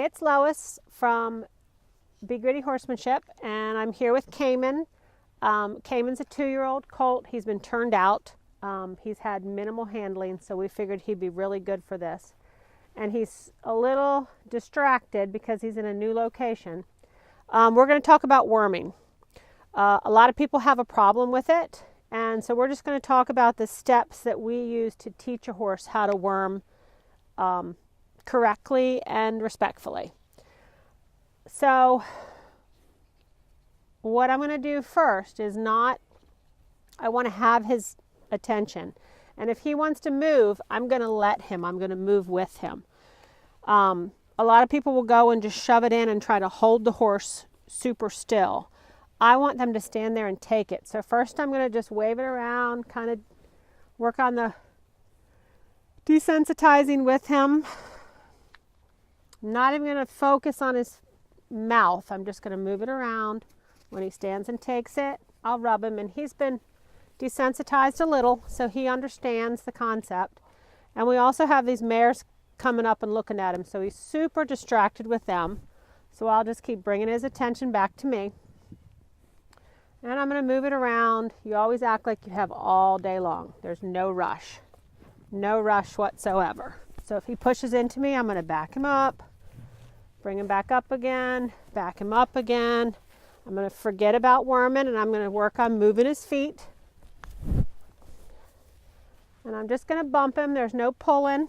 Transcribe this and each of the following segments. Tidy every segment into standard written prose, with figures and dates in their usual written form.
It's Lois from Be Gritty Horsemanship, and I'm here with Cayman. Cayman's a 2-year-old colt. He's been turned out. He's had minimal handling, so we figured he'd be really good for this. And he's a little distracted because he's in a new location. We're going to talk about worming. A lot of people have a problem with it, and so we're just going to talk about the steps that we use to teach a horse how to worm correctly and respectfully. So what I'm going to do first is I want to have his attention. And if he wants to move, I'm going to let him. I'm going to move with him. A lot of people will go and just shove it in and try to hold the horse super still. I want them to stand there and take it. So first I'm going to just wave it around, kind of work on the desensitizing with him. I'm not even going to focus on his mouth. I'm just going to move it around. When he stands and takes it, I'll rub him, and he's been desensitized a little, so he understands the concept. And we also have these mares coming up and looking at him, so he's super distracted with them. So I'll just keep bringing his attention back to me. And I'm going to move it around. You always act like you have all day long. There's no rush. No rush whatsoever. So if he pushes into me, I'm going to back him up, bring him back up again, back him up again. I'm going to forget about worming, and I'm going to work on moving his feet. And I'm just going to bump him. There's no pulling.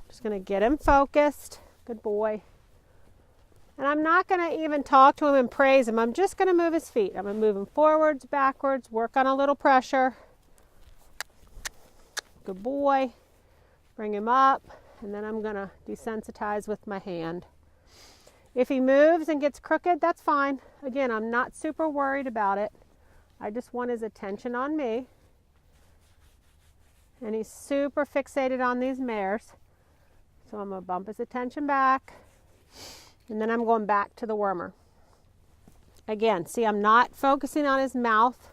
Just going to get him focused. Good boy. And I'm not going to even talk to him and praise him. I'm just going to move his feet. I'm going to move him forwards, backwards, work on a little pressure. Good boy. Bring him up, and then I'm going to desensitize with my hand. If he moves and gets crooked, that's fine. Again, I'm not super worried about it. I just want his attention on me. And he's super fixated on these mares. So I'm going to bump his attention back. And then I'm going back to the wormer. Again, see, I'm not focusing on his mouth.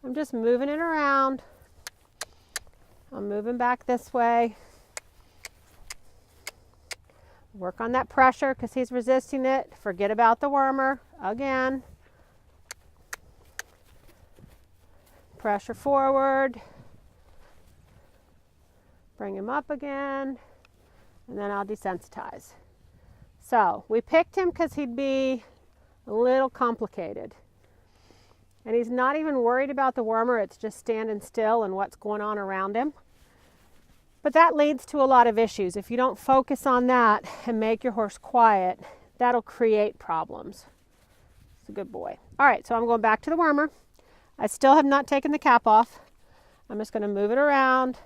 I'm just moving it around. I'm moving back this way. Work on that pressure because he's resisting it. Forget about the wormer. Again. Pressure forward. Bring him up again. And then I'll desensitize. So we picked him because he'd be a little complicated. And he's not even worried about the wormer. It's just standing still and what's going on around him. But that leads to a lot of issues. If you don't focus on that and make your horse quiet, that'll create problems. It's a good boy. All right, so I'm going back to the wormer. I still have not taken the cap off. I'm just going to move it around.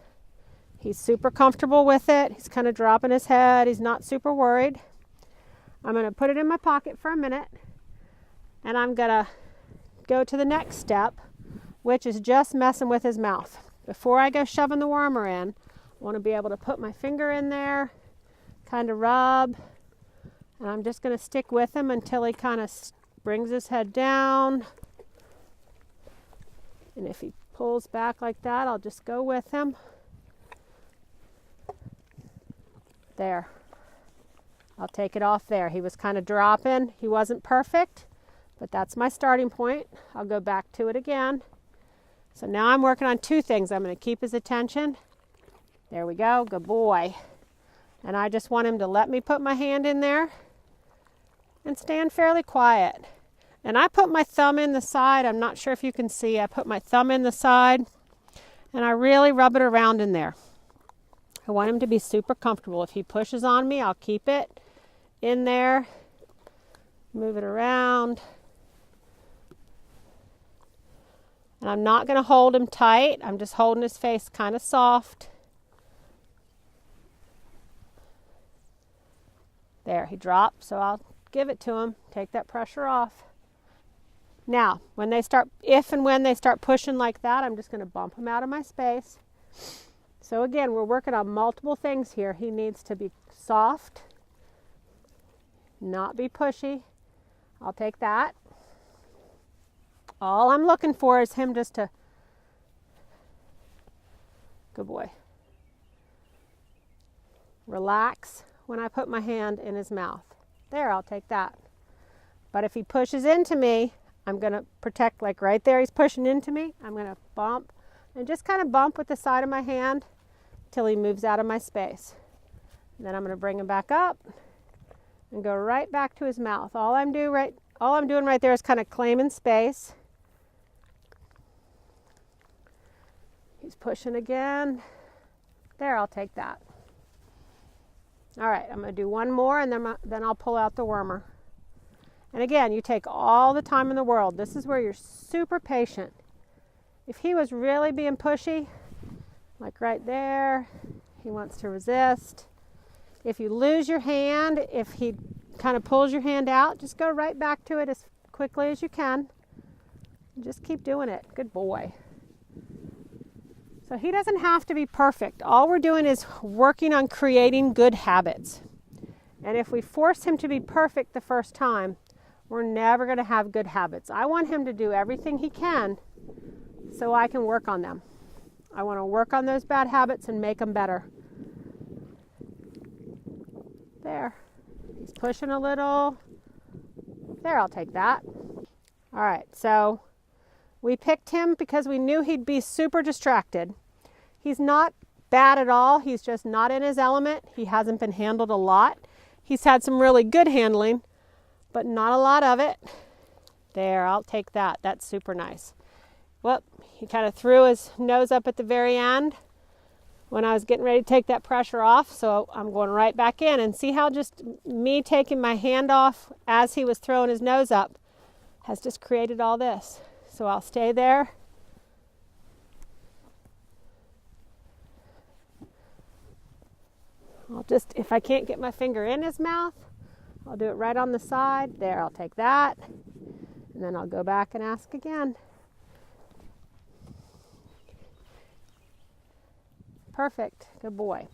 He's super comfortable with it. He's kind of dropping his head. He's not super worried. I'm going to put it in my pocket for a minute, and I'm going to go to the next step, which is just messing with his mouth. Before I go shoving the wormer in, I want to be able to put my finger in there, kind of rub, and I'm just going to stick with him until he kind of brings his head down. And if he pulls back like that, I'll just go with him. There. I'll take it off there. He was kind of dropping. He wasn't perfect, but that's my starting point. I'll go back to it again. So now I'm working on two things. I'm going to keep his attention. There we go. Good boy. And I just want him to let me put my hand in there and stand fairly quiet. And I put my thumb in the side. I'm not sure if you can see. I put my thumb in the side, and I really rub it around in there. I want him to be super comfortable. If he pushes on me, I'll keep it in there. Move it around. And I'm not going to hold him tight. I'm just holding his face kind of soft. There, he dropped, so I'll give it to him. Take that pressure off. Now, if and when they start pushing like that, I'm just going to bump him out of my space. So again, we're working on multiple things here. He needs to be soft, not be pushy. I'll take that. All I'm looking for is him just to, good boy, relax when I put my hand in his mouth. There, I'll take that. But if he pushes into me, I'm going to protect, like right there, he's pushing into me. I'm going to bump and just kind of bump with the side of my hand till he moves out of my space. And then I'm going to bring him back up and go right back to his mouth. All I'm doing right there is kind of claiming space. He's pushing again. There, I'll take that. All right, I'm going to do one more, and then I'll pull out the wormer. And again, you take all the time in the world. This is where you're super patient. If he was really being pushy, like right there, he wants to resist. If you lose your hand, if he kind of pulls your hand out, just go right back to it as quickly as you can. Just keep doing it. Good boy. So he doesn't have to be perfect. All we're doing is working on creating good habits. And if we force him to be perfect the first time, we're never going to have good habits. I want him to do everything he can so I can work on them. I want to work on those bad habits and make them better. There. He's pushing a little. There, I'll take that. All right, so we picked him because we knew he'd be super distracted. He's not bad at all. He's just not in his element. He hasn't been handled a lot. He's had some really good handling, but not a lot of it. There, I'll take that. That's super nice. Well, he kind of threw his nose up at the very end when I was getting ready to take that pressure off. So I'm going right back in, and see how just me taking my hand off as he was throwing his nose up has just created all this. So I'll stay there. I'll just, if I can't get my finger in his mouth, I'll do it right on the side. There, I'll take that. And then I'll go back and ask again. Perfect. Good boy.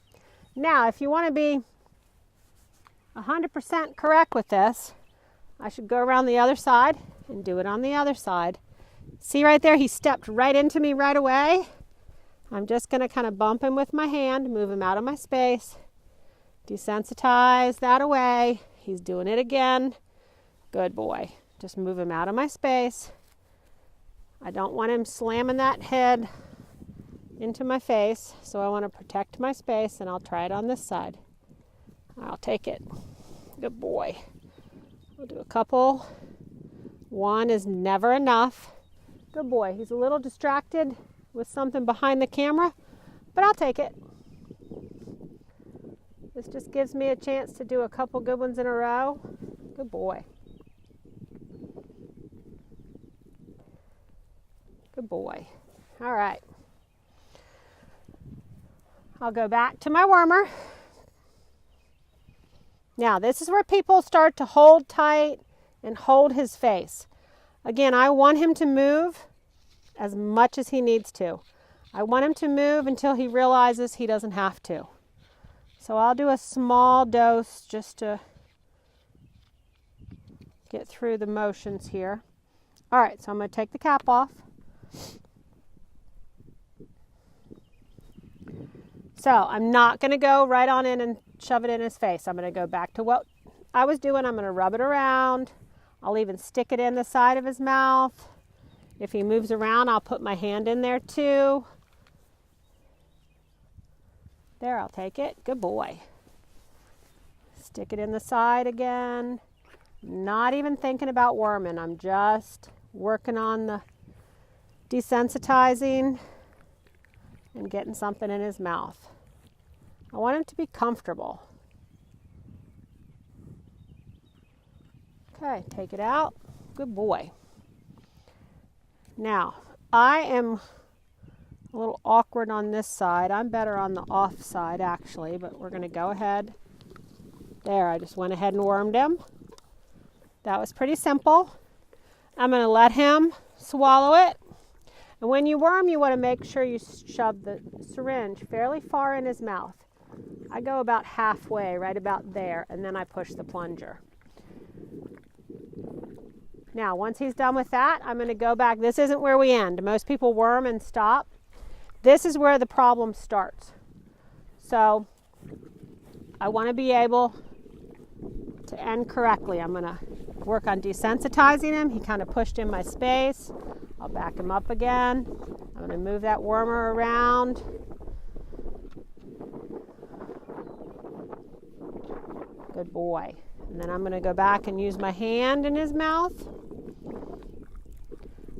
Now, if you want to be 100% correct with this, I should go around the other side and do it on the other side. See right there, he stepped right into me right away. I'm just going to kind of bump him with my hand, move him out of my space, desensitize that away. He's doing it again. Good boy. Just move him out of my space. I don't want him slamming that head into my face, so I want to protect my space, and I'll try it on this side. I'll take it. Good boy. We'll do a couple. One is never enough. Good boy. He's a little distracted with something behind the camera, but I'll take it. This just gives me a chance to do a couple good ones in a row. Good boy. Good boy. All right. I'll go back to my wormer. Now, this is where people start to hold tight and hold his face. Again, I want him to move as much as he needs to. I want him to move until he realizes he doesn't have to. So I'll do a small dose just to get through the motions here. All right, so I'm going to take the cap off. So I'm not going to go right on in and shove it in his face. I'm going to go back to what I was doing. I'm going to rub it around. I'll even stick it in the side of his mouth. If he moves around, I'll put my hand in there too. There, I'll take it. Good boy. Stick it in the side again. Not even thinking about worming. I'm just working on the desensitizing and getting something in his mouth. I want him to be comfortable. Okay, take it out. Good boy. Now, I am a little awkward on this side. I'm better on the off side actually, but we're going to go ahead. There, I just went ahead and wormed him. That was pretty simple. I'm going to let him swallow it. And when you worm, you want to make sure you shove the syringe fairly far in his mouth. I go about halfway, right about there, and then I push the plunger. Now, once he's done with that, I'm going to go back. This isn't where we end. Most people worm and stop. This is where the problem starts. So I want to be able to end correctly. I'm going to work on desensitizing him. He kind of pushed in my space. I'll back him up again. I'm going to move that wormer around. Good boy. And then I'm going to go back and use my hand in his mouth.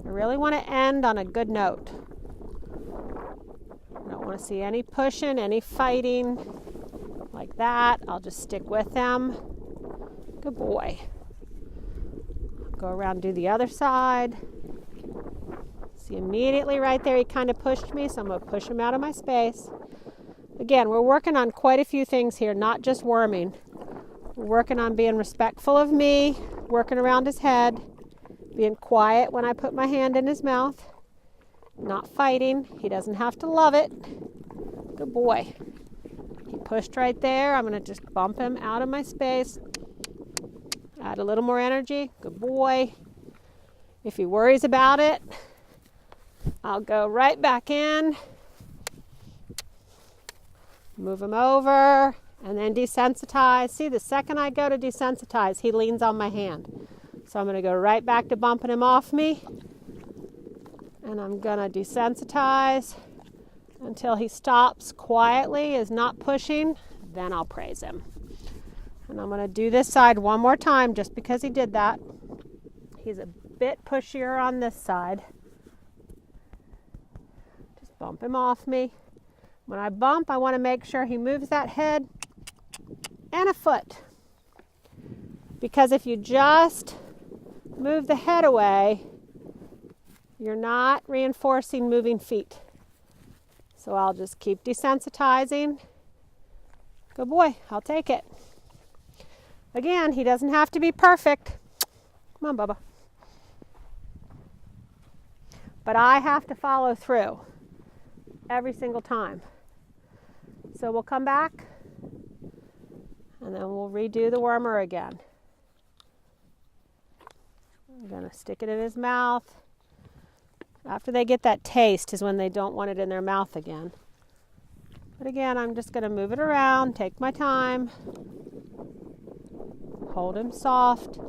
I really want to end on a good note. I don't want to see any pushing, any fighting like that. I'll just stick with him. Good boy. Go around and do the other side. See, immediately right there, he kind of pushed me, so I'm going to push him out of my space. Again, we're working on quite a few things here, not just worming. We're working on being respectful of me, working around his head, being quiet when I put my hand in his mouth, not fighting. He doesn't have to love it. Good boy. He pushed right there. I'm going to just bump him out of my space. Add a little more energy. Good boy. If he worries about it, I'll go right back in, move him over, and then desensitize. See, the second I go to desensitize, he leans on my hand. So I'm going to go right back to bumping him off me, and I'm going to desensitize until he stops quietly, is not pushing. Then I'll praise him. And I'm going to do this side one more time just because he did that. He's a bit pushier on this side. Just bump him off me. When I bump, I want to make sure he moves that head and a foot. Because if you just move the head away, you're not reinforcing moving feet. So I'll just keep desensitizing. Good boy, I'll take it. Again, he doesn't have to be perfect. Come on, Bubba. But I have to follow through every single time. So we'll come back and then we'll redo the wormer again. I'm going to stick it in his mouth. After they get that taste is when they don't want it in their mouth again. But again, I'm just going to move it around, take my time. Hold him soft.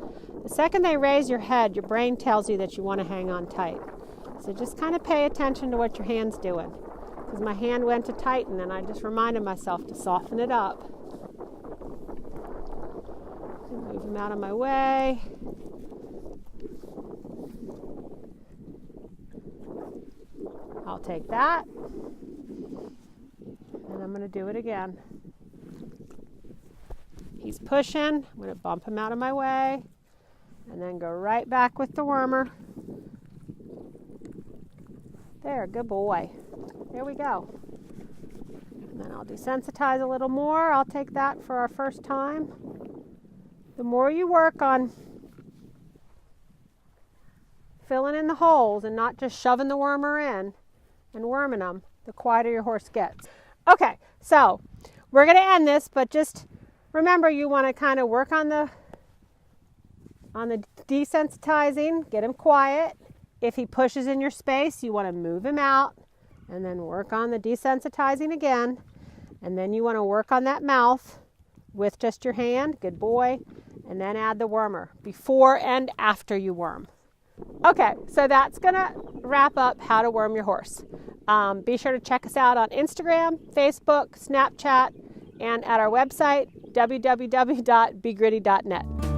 The second they raise your head, your brain tells you that you want to hang on tight. So just kind of pay attention to what your hand's doing. Because my hand went to tighten and I just reminded myself to soften it up. Move him out of my way. I'll take that. And I'm going to do it again. He's pushing. I'm going to bump him out of my way. And then go right back with the wormer. There, good boy. There we go. And then I'll desensitize a little more. I'll take that for our first time. The more you work on filling in the holes and not just shoving the wormer in and worming them, the quieter your horse gets. Okay, so we're going to end this, but just remember you want to kind of work on the desensitizing, get him quiet. If he pushes in your space, you want to move him out and then work on the desensitizing again. And then you want to work on that mouth with just your hand, good boy, and then add the wormer before and after you worm. Okay, so that's going to wrap up how to worm your horse. Be sure to check us out on Instagram, Facebook, Snapchat, and at our website, www.begritty.net.